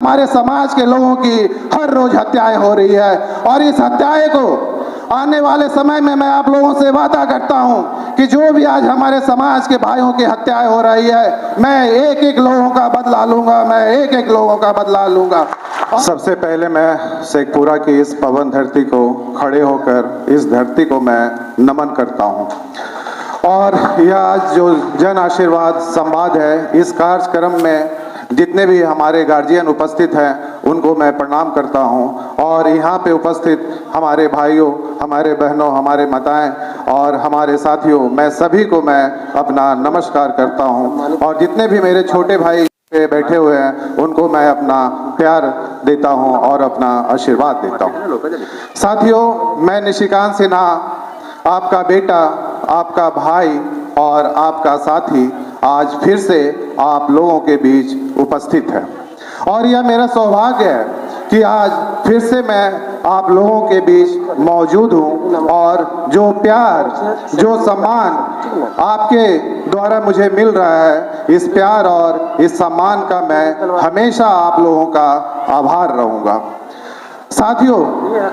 हमारे समाज के लोगों की हर रोज हत्याएं हो रही है। और इस हत्याएं को आने वाले समय में मैं आप लोगों से वादा करता हूं कि जो भी आज हमारे समाज के भाइयों की हत्याएं हो रही है, मैं एक एक लोगों का बदला लूंगा, मैं एक एक लोगों का बदला लूंगा। सबसे पहले मैं शेखपुरा की इस पवन धरती को खड़े होकर इस धरती को मैं नमन करता हूं। और यह आज जो जन आशीर्वाद संवाद है, इस कार्यक्रम में जितने भी हमारे गार्जियन उपस्थित हैं उनको मैं प्रणाम करता हूं। और यहाँ पे उपस्थित हमारे भाइयों, हमारे बहनों, हमारे माताएं और हमारे साथियों, मैं सभी को मैं अपना नमस्कार करता हूं। और जितने भी मेरे छोटे भाई बैठे हुए हैं उनको मैं अपना प्यार देता हूं और अपना आशीर्वाद देता हूं। साथियों, मैं निशिकांत सिन्हा, आपका बेटा, आपका भाई और आपका साथी आज फिर से आप लोगों के बीच उपस्थित है। और यह मेरा सौभाग्य है कि आज फिर से मैं आप लोगों के बीच मौजूद हूं। और जो प्यार, जो सम्मान आपके द्वारा मुझे मिल रहा है, इस प्यार और इस सम्मान का मैं हमेशा आप लोगों का आभार रहूंगा। साथियों,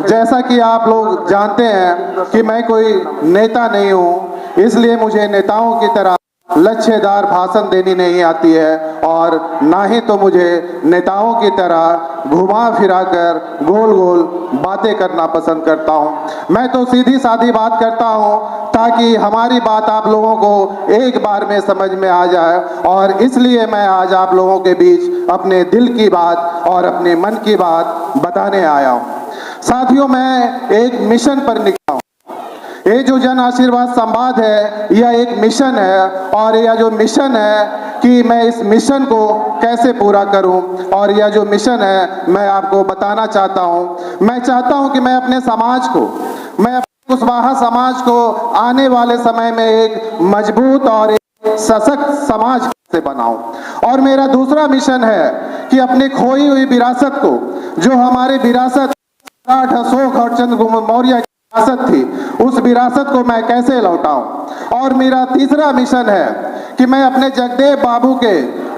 जैसा कि आप लोग जानते हैं कि मैं कोई नेता नहीं हूं, इसलिए मुझे नेताओं की तरह लच्छेदार भाषण देनी नहीं आती है और ना ही तो मुझे नेताओं की तरह घुमा फिरा कर गोल गोल बातें करना पसंद करता हूं। मैं तो सीधी सादी बात करता हूं ताकि हमारी बात आप लोगों को एक बार में समझ में आ जाए। और इसलिए मैं आज आप लोगों के बीच अपने दिल की बात और अपने मन की बात बताने आया हूं। साथियों, मैं एक मिशन पर निकला हूं। ये जो जन आशीर्वाद संवाद है, यह एक मिशन है। और यह जो मिशन है कि मैं इस मिशन को कैसे पूरा करूं, और यह जो मिशन है मैं आपको बताना चाहता हूं। मैं चाहता हूं कि मैं अपने समाज को, मैं अपने कुशवाहा समाज को आने वाले समय में एक मजबूत और एक सशक्त समाज से बनाऊं। और मेरा दूसरा मिशन है कि अपनी खोई हुई विरासत को, जो हमारी विरासत अशोक और चंद्रगुप्त मौर्य विरासत थी, उस विरासत को मैं कैसे लौटाऊं। और मेरा तीसरा मिशन है कि मैं अपने जगदेव बाबू के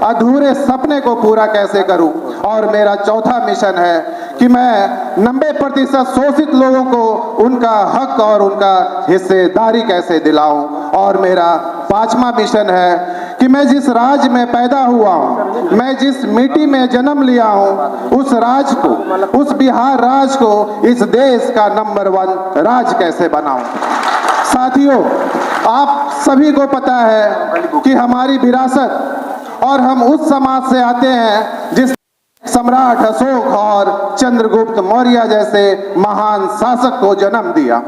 अधूरे सपने को पूरा कैसे करूं। और मेरा चौथा मिशन है कि मैं 90% शोषित लोगों को उनका हक और उनका हिस्सेदारी कैसे दिलाऊं। और मेरा पांचवा मिशन है कि मैं जिस राज्य में पैदा हुआ हूं, मैं जिस मिट्टी में जन्म लिया हूं, उस राज्य को, उस बिहार राज्य को इस देश का नंबर 1 राज्य कैसे बनाऊं। साथियों, आप सभी को पता है कि हमारी विरासत, और हम उस समाज से आते हैं जिस सम्राट अशोक और चंद्रगुप्त मौर्य जैसे महान शासक को जन्म दिया।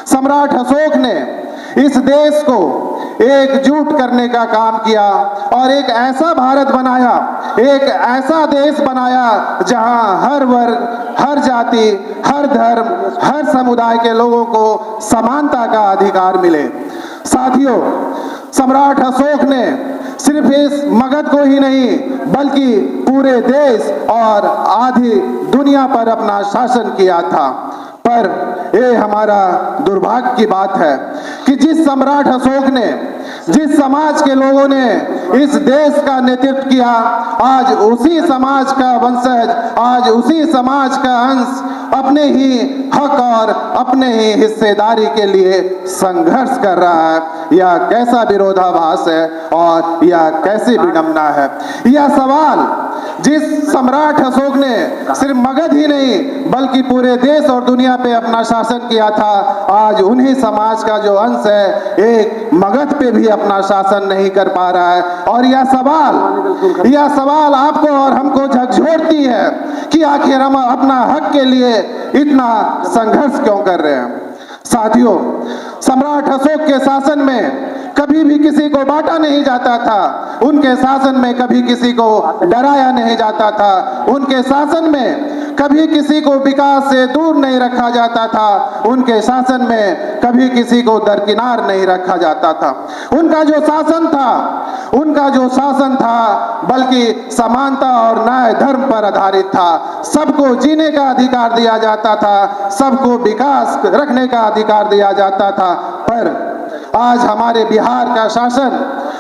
सम्राट अशोक ने इस देश को एकजुट करने का काम किया और एक ऐसा भारत बनाया, एक ऐसा देश बनाया जहां हर वर्ग, हर जाति, हर धर्म, हर समुदाय के लोगों को समानता का अधिकार मिले। साथियों, सम्राट अशोक ने सिर्फ इस मगध को ही नहीं बल्कि पूरे देश और आधी दुनिया पर अपना शासन किया था। पर ये हमारा दुर्भाग्य की बात है कि जिस सम्राट अशोक ने, जिस समाज के लोगों ने इस देश का नेतृत्व किया, आज उसी समाज का वंशज, आज उसी समाज का अंश अपने ही हक और अपने ही हिस्सेदारी के लिए संघर्ष कर रहा है। यह कैसा विरोधाभास है और यह कैसी विडंबना है। यह सवाल जिस सम्राट अशोक ने सिर्फ मगध ही नहीं बल्कि पूरे देश और दुनिया पे अपना शासन किया था, आज उन्हीं समाज का जो अंश है एक मगध पे भी अपना शासन नहीं कर पा रहा है। और यह सवाल आपको और हमको झकझोरती है कि आखिर हम अपना हक के लिए इतना संघर्ष क्यों कर रहे हैं। साथियों, सम्राट अशोक के शासन में कभी भी किसी को बांटा नहीं जाता था, उनके शासन में कभी किसी को डराया नहीं जाता था, उनके शासन में कभी किसी को विकास से दूर नहीं रखा जाता था, उनके शासन में कभी किसी को दरकिनार नहीं रखा जाता था। उनका जो शासन था बल्कि समानता और न्याय धर्म पर आधारित था। सबको जीने का अधिकार दिया जाता था, सबको विकास रखने का अधिकार दिया जाता था। पर आज हमारे बिहार का शासन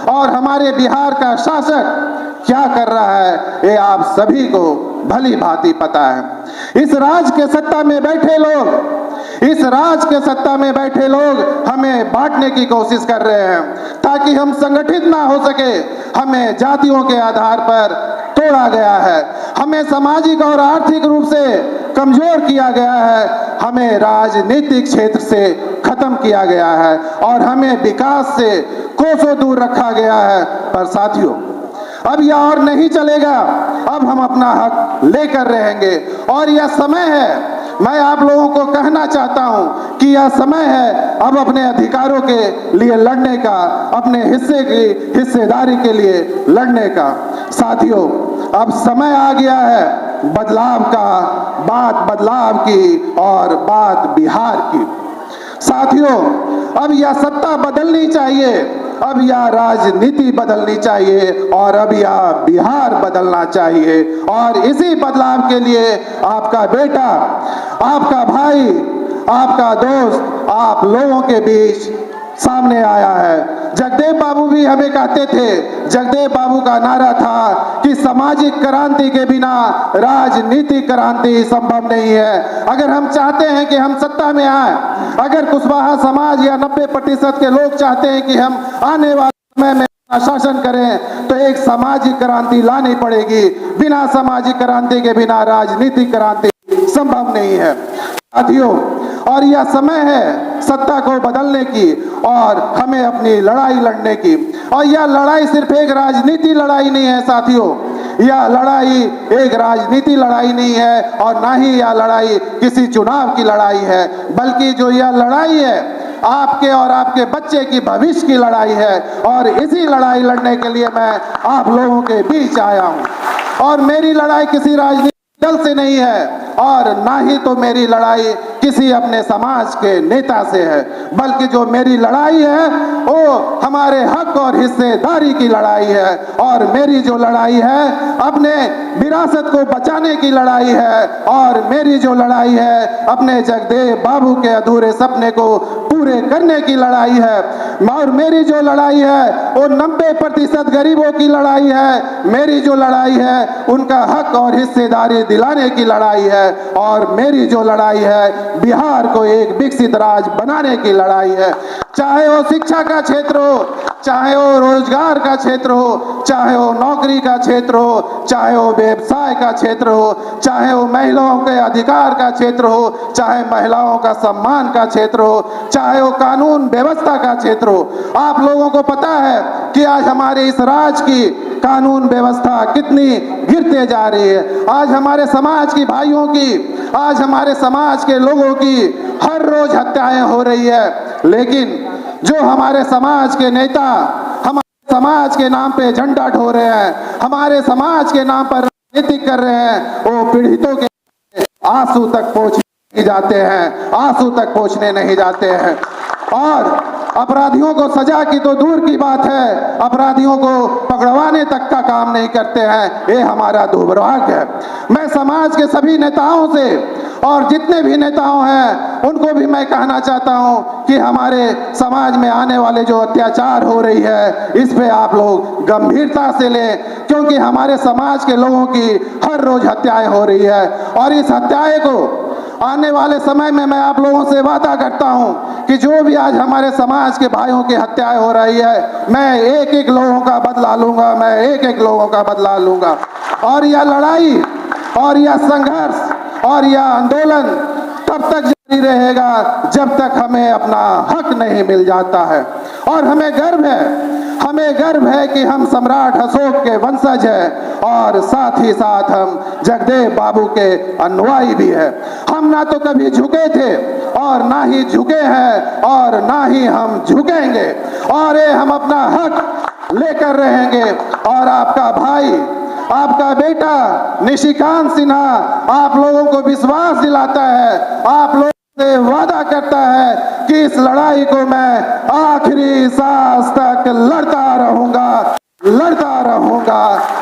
और हमारे बिहार का शासक क्या कर रहा है ये आप सभी को भली भांति पता है। इस राज के सत्ता में बैठे लोग, इस राज के सत्ता में बैठे लोग हमें बांटने की कोशिश कर रहे हैं ताकि हम संगठित ना हो सके। हमें जातियों के आधार पर तोड़ा गया है, हमें सामाजिक और आर्थिक रूप से कमजोर किया गया है, हमें राजनीतिक क्षेत्र से खत्म किया गया है और हमें विकास से कोसों दूर रखा गया है। पर साथियों, अब यह और नहीं चलेगा। अब हम अपना हक लेकर रहेंगे और यह समय है, मैं आप लोगों को कहना चाहता हूं कि यह समय है अब अपने अधिकारों के लिए लड़ने का, अपने हिस्से की हिस्सेदारी के लिए लड़ने का। साथियों, अब समय आ गया है बदलाव का, बात बदलाव की और बात बिहार की। साथियों, अब यह सत्ता बदलनी चाहिए, अब यह राजनीति बदलनी चाहिए और अब यह बिहार बदलना चाहिए। और इसी बदलाव के लिए आपका बेटा, आपका भाई, आपका दोस्त आप लोगों के बीच सामने आया है। जगदेव बाबू भी हमें कहते थे, जगदेव बाबू का नारा था कि सामाजिक क्रांति के बिना राजनीतिक क्रांति संभव नहीं है। अगर हम चाहते हैं कि हम सत्ता में आए, अगर कुशवाहा समाज या 90% के लोग चाहते हैं कि हम आने वाले समय में शासन करें, तो एक सामाजिक क्रांति लानी पड़ेगी। बिना सामाजिक क्रांति के बिना राजनीतिक क्रांति संभव नहीं है। साथियों, और यह समय है सत्ता को बदलने की और हमें अपनी लड़ाई लड़ने की। और यह लड़ाई सिर्फ एक राजनीति लड़ाई नहीं है साथियों, यह लड़ाई एक राजनीति लड़ाई नहीं है और ना ही यह लड़ाई किसी चुनाव की लड़ाई है, बल्कि जो यह लड़ाई है आपके और आपके बच्चे की भविष्य की लड़ाई है। और इसी लड़ाई लड़ने के लिए मैं आप लोगों के बीच आया हूं। और मेरी लड़ाई किसी राजनीतिक दल से नहीं है और ना ही तो मेरी लड़ाई किसी अपने समाज के नेता से है, बल्कि जो मेरी लड़ाई है वो हमारे हक और हिस्सेदारी की लड़ाई है। और मेरी जो लड़ाई है अपने विरासत को बचाने की लड़ाई है और मेरी जो लड़ाई है अपने जगदेव बाबू के अधूरे सपने को पूरे करने की लड़ाई है। और मेरी जो लड़ाई है वो 90% गरीबों की लड़ाई है। मेरी जो लड़ाई है उनका हक और हिस्सेदारी दिलाने की लड़ाई है। और मेरी जो लड़ाई है बिहार को एक विकसित राज्य बनाने की लड़ाई है। चाहे वो शिक्षा का क्षेत्र हो, चाहे वो रोजगार का क्षेत्र हो, चाहे वो नौकरी का क्षेत्र हो, चाहे वो व्यवसाय का क्षेत्र हो, चाहे वो महिलाओं के अधिकार का क्षेत्र हो, चाहे महिलाओं का सम्मान का क्षेत्र हो, चाहे वो कानून व्यवस्था का क्षेत्र हो। आप लोगों को पता है कि आज हमारे इस राज्य की कानून व्यवस्था कितनी गिरते जा रही है। आज हमारे समाज की भाइयों की, आज हमारे समाज के लोगों की हर रोज हत्याएं हो रही है, लेकिन जो हमारे समाज के नेता हमारे समाज के नाम पे झंडा ढो रहे हैं, हमारे समाज के नाम पर राजनीति कर रहे हैं, वो पीड़ितों के आंसू तक पहुंचने नहीं जाते हैं, आंसू तक पहुंचने नहीं जाते हैं। और अपराधियों को सजा की तो दूर की बात है, अपराधियों को पकड़वाने तक का काम नहीं करते हैं। ये हमारा दुर्भाग्य है। मैं समाज के सभी नेताओं से और जितने भी नेताओं हैं उनको भी मैं कहना चाहता हूं कि हमारे समाज में आने वाले जो अत्याचार हो रही है इस पे आप लोग गंभीरता से लें, क्योंकि हमारे समाज के लोगों की हर रोज हत्याएं हो रही है। और इस हत्याएं को आने वाले समय में मैं आप लोगों से वादा करता हूं कि जो भी आज हमारे समाज के भाइयों की हत्याएं हो रही है, मैं एक एक लोगों का बदला लूंगा, मैं एक एक लोगों का बदला लूंगा। और यह लड़ाई और यह संघर्ष और यह आंदोलन तब तक जारी रहेगा जब तक हमें अपना हक नहीं मिल जाता है। और हमें गर्व है कि हम सम्राट अशोक के वंशज हैं और साथ ही साथ हम जगदेव बाबू के अनुयायी भी हैं। हम ना तो कभी झुके थे और ना ही झुके हैं और ना ही हम झुकेंगे, और ये हम अपना हक लेकर रहेंगे। और आपका भाई, आपका बेटा निशिकांत सिन्हा आप लोगों को विश्वास दिलाता है, आप लोगों से वादा करता है कि इस लड़ाई को मैं आखिरी सांस तक लड़ता रहूंगा।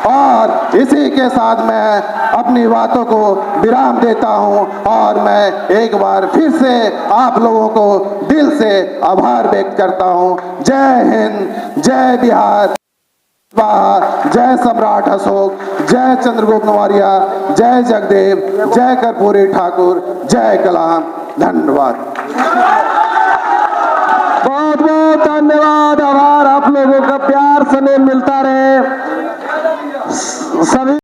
और इसी के साथ मैं अपनी बातों को विराम देता हूं और मैं एक बार फिर से आप लोगों को दिल से आभार व्यक्त करता हूं। जय हिंद, जय बिहार। जय सम्राट अशोक, जय चंद्रगुप्त मौर्य, जय जगदेव, जय कर्पूरी ठाकुर, जय कलाम। धन्यवाद। बहुत बहुत धन्यवाद। आभार। आप लोगों का प्यार स्नेह मिलता रहे। सभी